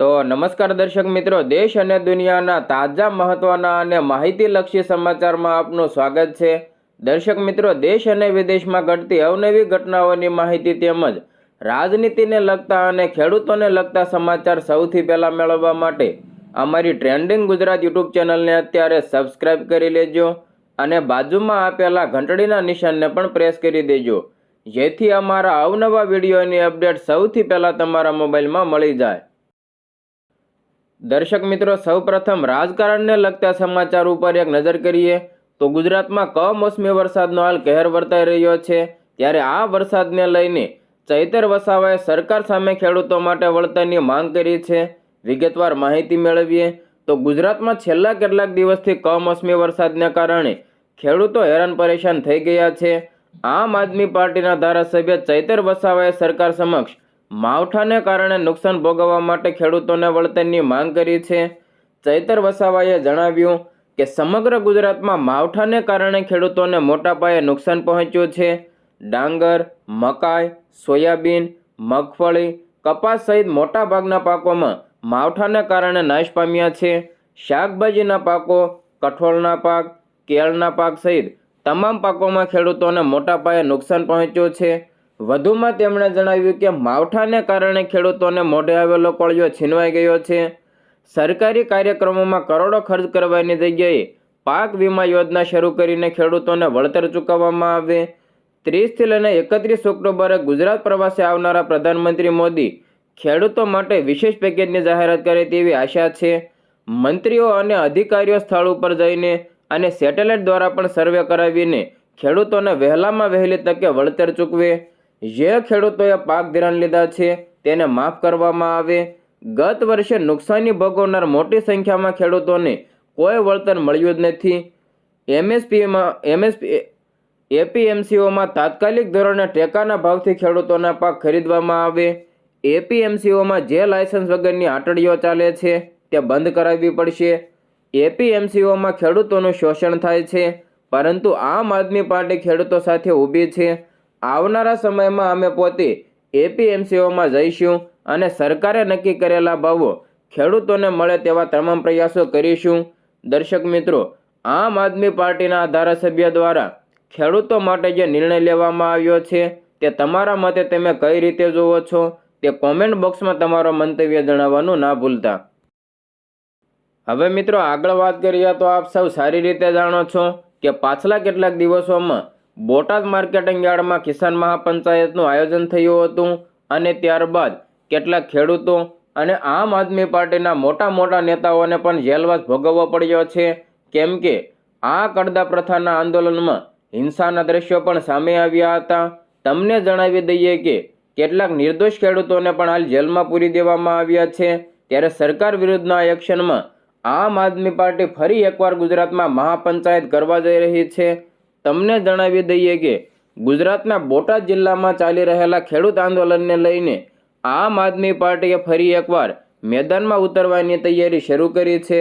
તો નમસ્કાર દર્શક મિત્રો, દેશ અને દુનિયાના તાજા મહત્વના અને માહિતીલક્ષી સમાચારમાં આપનું સ્વાગત છે। દર્શક મિત્રો, દેશ અને વિદેશમાં ઘટતી અવનવી ઘટનાઓની માહિતી તેમજ રાજનીતિને લગતા અને ખેડૂતોને લગતા સમાચાર સૌથી પહેલા મેળવવા માટે અમારી ટ્રેન્ડિંગ ગુજરાત યુટ્યુબ ચેનલને અત્યારે સબસ્ક્રાઇબ કરી લેજો અને બાજુમાં આપેલા ઘંટડીના નિશાનને પણ પ્રેસ કરી દેજો, જેથી અમારા અવનવા વિડીયોની અપડેટ સૌથી પહેલા તમારા મોબાઈલમાં મળી જાય। દર્શક મિત્રો, સૌપ્રથમ રાજકારણને લગતા સમાચાર ઉપર એક નજર કરીએ તો ગુજરાતમાં કમોસમી વરસાદનો હાલ કહેર વર્તાઈ રહ્યો છે। ત્યારે આ વરસાદને લઈને ચૈતર વસાવાએ સરકાર સામે ખેડૂતો માટે વળતરની માંગ કરી છે। વિગતવાર માહિતી મેળવીએ તો ગુજરાતમાં છેલ્લા કેટલાક દિવસથી કમોસમી વરસાદને કારણે ખેડૂતો હેરાન પરેશાન થઈ ગયા છે। આમ આદમી પાર્ટીના ધારાસભ્ય ચૈતર વસાવાએ સરકાર સમક્ષ માવઠાને કારણે નુકસાન ભોગવવા માટે ખેડૂતોને વળતરની માંગ કરી છે। ચૈતર વસાવાએ જણાવ્યું કે સમગ્ર ગુજરાતમાં માવઠાને કારણે ખેડૂતોને મોટા પાયે નુકસાન પહોંચ્યું છે। ડાંગર, મકાઈ, સોયાબીન, મગફળી, કપાસ સહિત મોટાભાગના પાકોમાં માવઠાને કારણે નાશ પામ્યા છે। શાકભાજીના પાકો, કઠોળના પાક, કેળના પાક સહિત તમામ પાકોમાં ખેડૂતોને મોટા પાયે નુકસાન પહોંચ્યું છે। વધુમાં તેમણે જણાવ્યું કે માવઠાને કારણે ખેડૂતોને મોઢે આવેલો કોળિયો છીનવાઈ ગયો છે। સરકારી કાર્યક્રમોમાં કરોડો ખર્ચ કરવાની જગ્યાએ પાક વીમા યોજના શરૂ કરીને ખેડૂતોને વળતર ચૂકવવામાં આવે। 30થી લઈને 31 ઓક્ટોબરે ગુજરાત પ્રવાસે આવનારા પ્રધાનમંત્રી મોદી ખેડૂતો માટે વિશેષ પેકેજની જાહેરાત કરે તેવી આશા છે। મંત્રીઓ અને અધિકારીઓ સ્થળ ઉપર જઈને અને સેટેલાઇટ દ્વારા પણ સર્વે કરાવીને ખેડૂતોને વહેલામાં વહેલી તકે વળતર ચૂકવે। જે ખેડૂતોએ પાક ધિરાણ લીધા છે તેને માફ કરવામાં આવે। ગત વર્ષે નુકસાની ભોગવનાર મોટી સંખ્યામાં ખેડૂતોને કોઈ વળતર મળ્યું જ નથી। એપીએમસીઓમાં તાત્કાલિક ધોરણે ટેકાના ભાવથી ખેડૂતોના પાક ખરીદવામાં આવે। એપીએમસીઓમાં જે લાયસન્સ વગરની આટડીઓ ચાલે છે તે બંધ કરાવવી પડશે। એપીએમસીઓમાં ખેડૂતોનું શોષણ થાય છે, પરંતુ આમ આદમી પાર્ટી ખેડૂતો સાથે ઊભી છે। આવનારા સમયમાં અમે પોતે એપીએમસીઓમાં જઈશું અને સરકારે નક્કી કરેલા ભાવો ખેડૂતોને મળે તેવા તમામ પ્રયાસો કરીશું। દર્શક મિત્રો, આમ આદમી પાર્ટીના ધારાસભ્ય દ્વારા ખેડૂતો માટે જે નિર્ણય લેવામાં આવ્યો છે તે તમારા મતે તમે કઈ રીતે જુઓ છો તે કોમેન્ટ બોક્સમાં તમારો મંતવ્ય જણાવવાનું ના ભૂલતા। હવે મિત્રો, આગળ વાત કરીએ તો આપ સૌ સારી રીતે જાણો છો કે પાછલા કેટલાક દિવસોમાં બોટાદ માર્કેટિંગ યાર્ડમાં કિસાન મહાપંચાયતનું આયોજન થયું હતું અને ત્યારબાદ કેટલાક ખેડૂતો અને આમ આદમી પાર્ટીના મોટા નેતાઓને પણ જેલવાસ ભોગવવો પડ્યો છે, કેમ કે આ કડદા પ્રથાના આંદોલનમાં હિંસાના દ્રશ્યો પણ સામે આવ્યા હતા। તમને જણાવી દઈએ કે કેટલાક નિર્દોષ ખેડૂતોને પણ હાલ જેલમાં પૂરી દેવામાં આવ્યા છે। ત્યારે સરકાર વિરુદ્ધના એક્શનમાં આમ આદમી પાર્ટી ફરી એકવાર ગુજરાતમાં મહાપંચાયત કરવા જઈ રહી છે। તમને જણાવી દઈએ કે ગુજરાતના બોટાદ જિલ્લામાં ચાલી રહેલા ખેડૂત આંદોલનને લઈને આમ આદમી પાર્ટીએ ફરી એકવાર મેદાનમાં ઉતરવાની તૈયારી શરૂ કરી છે।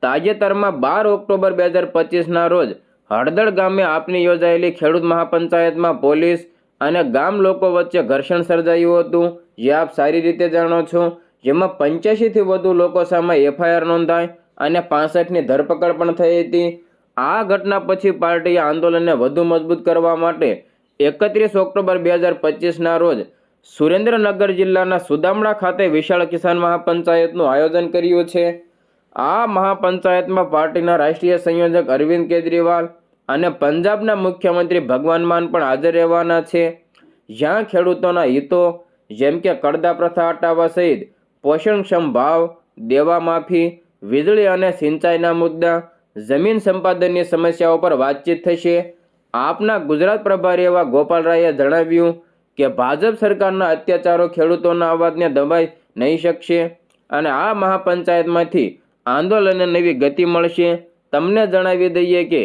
તાજેતરમાં 12 ઓક્ટોબર 2025ના રોજ હળદળ ગામે આપની યોજાયેલી ખેડૂત મહાપંચાયતમાં પોલીસ અને ગામ લોકો વચ્ચે ઘર્ષણ સર્જાયું હતું, જે આપ સારી રીતે જાણો છો, જેમાં 85થી વધુ લોકો સામે એફઆઈઆર નોંધાઈ અને 65ની ધરપકડ પણ થઈ હતી। આ ઘટના પછી પાર્ટીએ આંદોલનને વધુ મજબૂત કરવા માટે 31 ઓક્ટોબર 2025ના રોજ સુરેન્દ્રનગર જિલ્લાના સુદામડા ખાતે વિશાળ કિસાન મહાપંચાયતનું આયોજન કર્યું છે। આ મહાપંચાયતમાં પાર્ટીના રાષ્ટ્રીય સંયોજક અરવિંદ કેજરીવાલ અને પંજાબના મુખ્યમંત્રી ભગવાન માન પણ હાજર રહેવાના છે, જ્યાં ખેડૂતોના હિતો જેમ કે કડદા પ્રથા હટાવવા સહિત પોષણક્ષમ ભાવ, દેવા માફી, વીજળી અને સિંચાઈના મુદ્દા, જમીન સંપાદનની સમસ્યાઓ પર વાતચીત થશે। આપના ગુજરાત પ્રભારી એવા ગોપાલ રાયે જણાવ્યું કે ભાજપ સરકારના અત્યાચારો ખેડૂતોના અવાજને દબાઈ નહીં શકશે અને આ મહાપંચાયતમાંથી આંદોલનને નવી ગતિ મળશે। તમને જણાવી દઈએ કે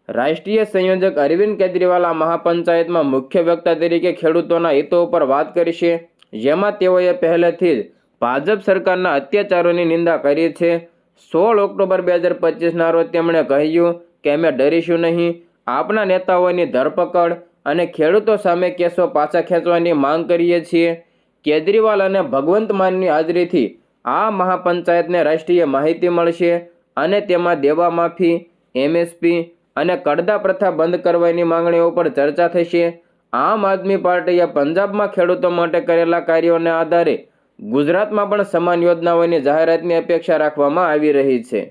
રાષ્ટ્રીય સંયોજક અરવિંદ કેજરીવાલ આ મહાપંચાયતમાં મુખ્ય વક્તા તરીકે ખેડૂતોના હિતો ઉપર વાત કરશે, જેમાં તેઓએ પહેલેથી જ ભાજપ સરકારના અત્યાચારોની નિંદા કરી છે। 16 ઓક્ટોબર 2025ના રોજ તેમણે કહ્યું કે અમે ડરીશું નહીં। આપના નેતાઓની ધરપકડ અને ખેડૂતો સામે કેસો પાછા ખેંચવાની માંગ કરીએ છીએ। કેજરીવાલ અને ભગવંત માનની હાજરીથી આ મહાપંચાયતને રાષ્ટ્રીય માહિતી મળશે અને તેમાં દેવા માફી, MSP અને કડદા પ્રથા બંધ કરવાની માંગણીઓ પર ચર્ચા થશે. આમ આદમી પાર્ટીએ પંજાબમાં ખેડૂતો માટે કરેલા કાર્યોના આધારે ગુજરાતમાં પણ સમાન યોજનાઓની જાહેરાતની અપેક્ષા રાખવામાં આવી રહી છે.